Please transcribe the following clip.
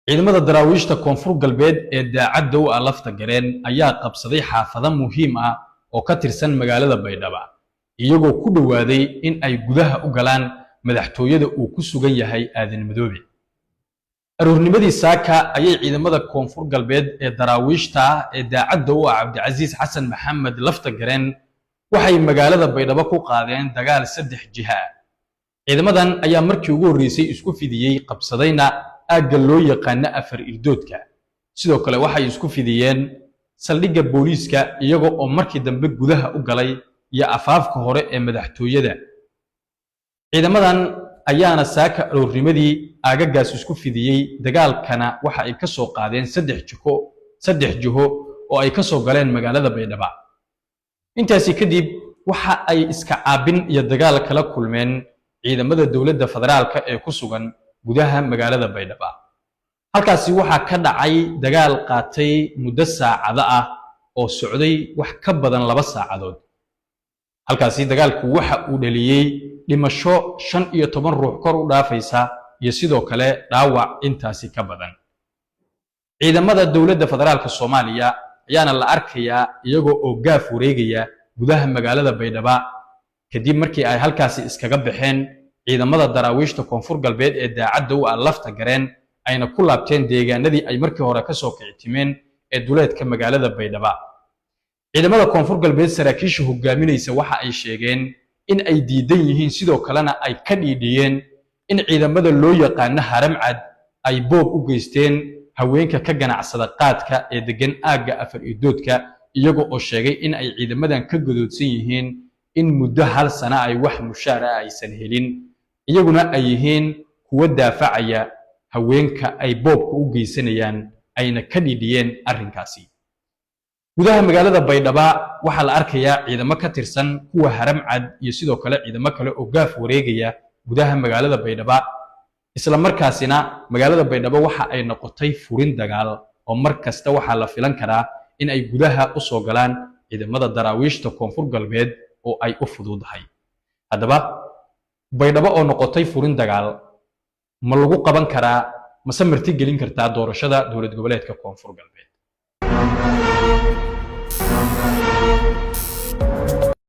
ciidamada daraawiishta koonfur galbeed ee daacadda u ah lafta gareen ayaa qabsaday xaafado muhiim ah oo ka tirsan magaalada Baydhabo iyagoo ku dhawaaday in ay gudaha u galaan madaxtooyada uu ku sugan yahay Aadan Madoobe. aroornimadii saaka ayay ciidamada koonfur galbeed ee daraawiishta ee daacadda u ah Cabdicasiis Xasan Maxamed lafta gareen waxay magaalada Baydhabo ku qaadeen dagaal 3 jiha. ciidamadan ayaa markii ugu horeysay isku fidiyay qabsadayna aagga loo yaqaan afar irdoodka. sidoo kale waxay isku fidiyeen saldhigga booliiska iyagoo oo markii dambe gudaha u galay iyo afaafka hore ee madaxtooyada. ciidamadan ayaana saaka aroornimadii aagagaas isku fidiyay dagaalkana waxa ay ka soo qaadeen 3 jiho oo ay ka soo galeen magaalada Baydhabo. intaasi kadib waxa ay iska caabin iyo dagaal kala kulmeen ciidamada dawladda federaalka ee ku sugan gudaha magaalada Baydhabo. halkaasi waxa ka dhacay dagaal qaatay muddo saacado ah oo socday wax ka badan 2 saacadood. halkaasi dagaalku waxa uu dhaliyay dhimasho 15 ruux kor u dhaafaysa iyo sidoo kale dhaawac intaasi ka badan. ciidamada dawladda federaalka Soomaaliya ayaana la arkayaa iyagoo oo gaaf wareegaya gudaha magaalada Baydhabo kadib markii ay halkaasi iskaga baxeen ciidamada daraawiishta koonfur galbeed ee daacadda u ah lafta gareen ayna ku laabteen deegaanadii ay markii hore ka soo kictimeen ee duleedka magaalada Baydhabo. ciidamada koonfur galbeed saraakiisha hogaaminaysa waxa ay sheegeen in ay diidan yihiin sidoo kalena ay ka dhiidhiyeen in ciidamada loo yaqaan haram cad ay boob u geysteen haweenka ka ganacsada qaadka ee degan aagga afar irdoodka iyagoo oo sheegay in ay ciidamadan ka godoodsan yihiin in muddo 1 sano ay wax mushaar ah aysan helin iyaguna ay yihiin kuwa daafacaya haweenka ay boobka u geysanayaan ayna ka dhidhiyeen arrinkaasi. gudaha magaalada Baydhabo waxa la arkayaa ciidamo ka tirsan kuwa haram cad iyo sidoo kale ciidamo kale oo gaaf wareegaya gudaha magaalada Baydhabo. isla markaasina magaalada Baydhabo waxa ay noqotay furin dagaal oo markasta waxa la filan karaa in ay gudaha u soo galaan ciidamada daraawiishta koonfur galbeed oo ay u fududahay. haddaba Baydhabo oo noqotay furin dagaal ma lagu qaban karaa mase marti gelin kartaa doorashada dowlad goboleedka koonfur galbeed.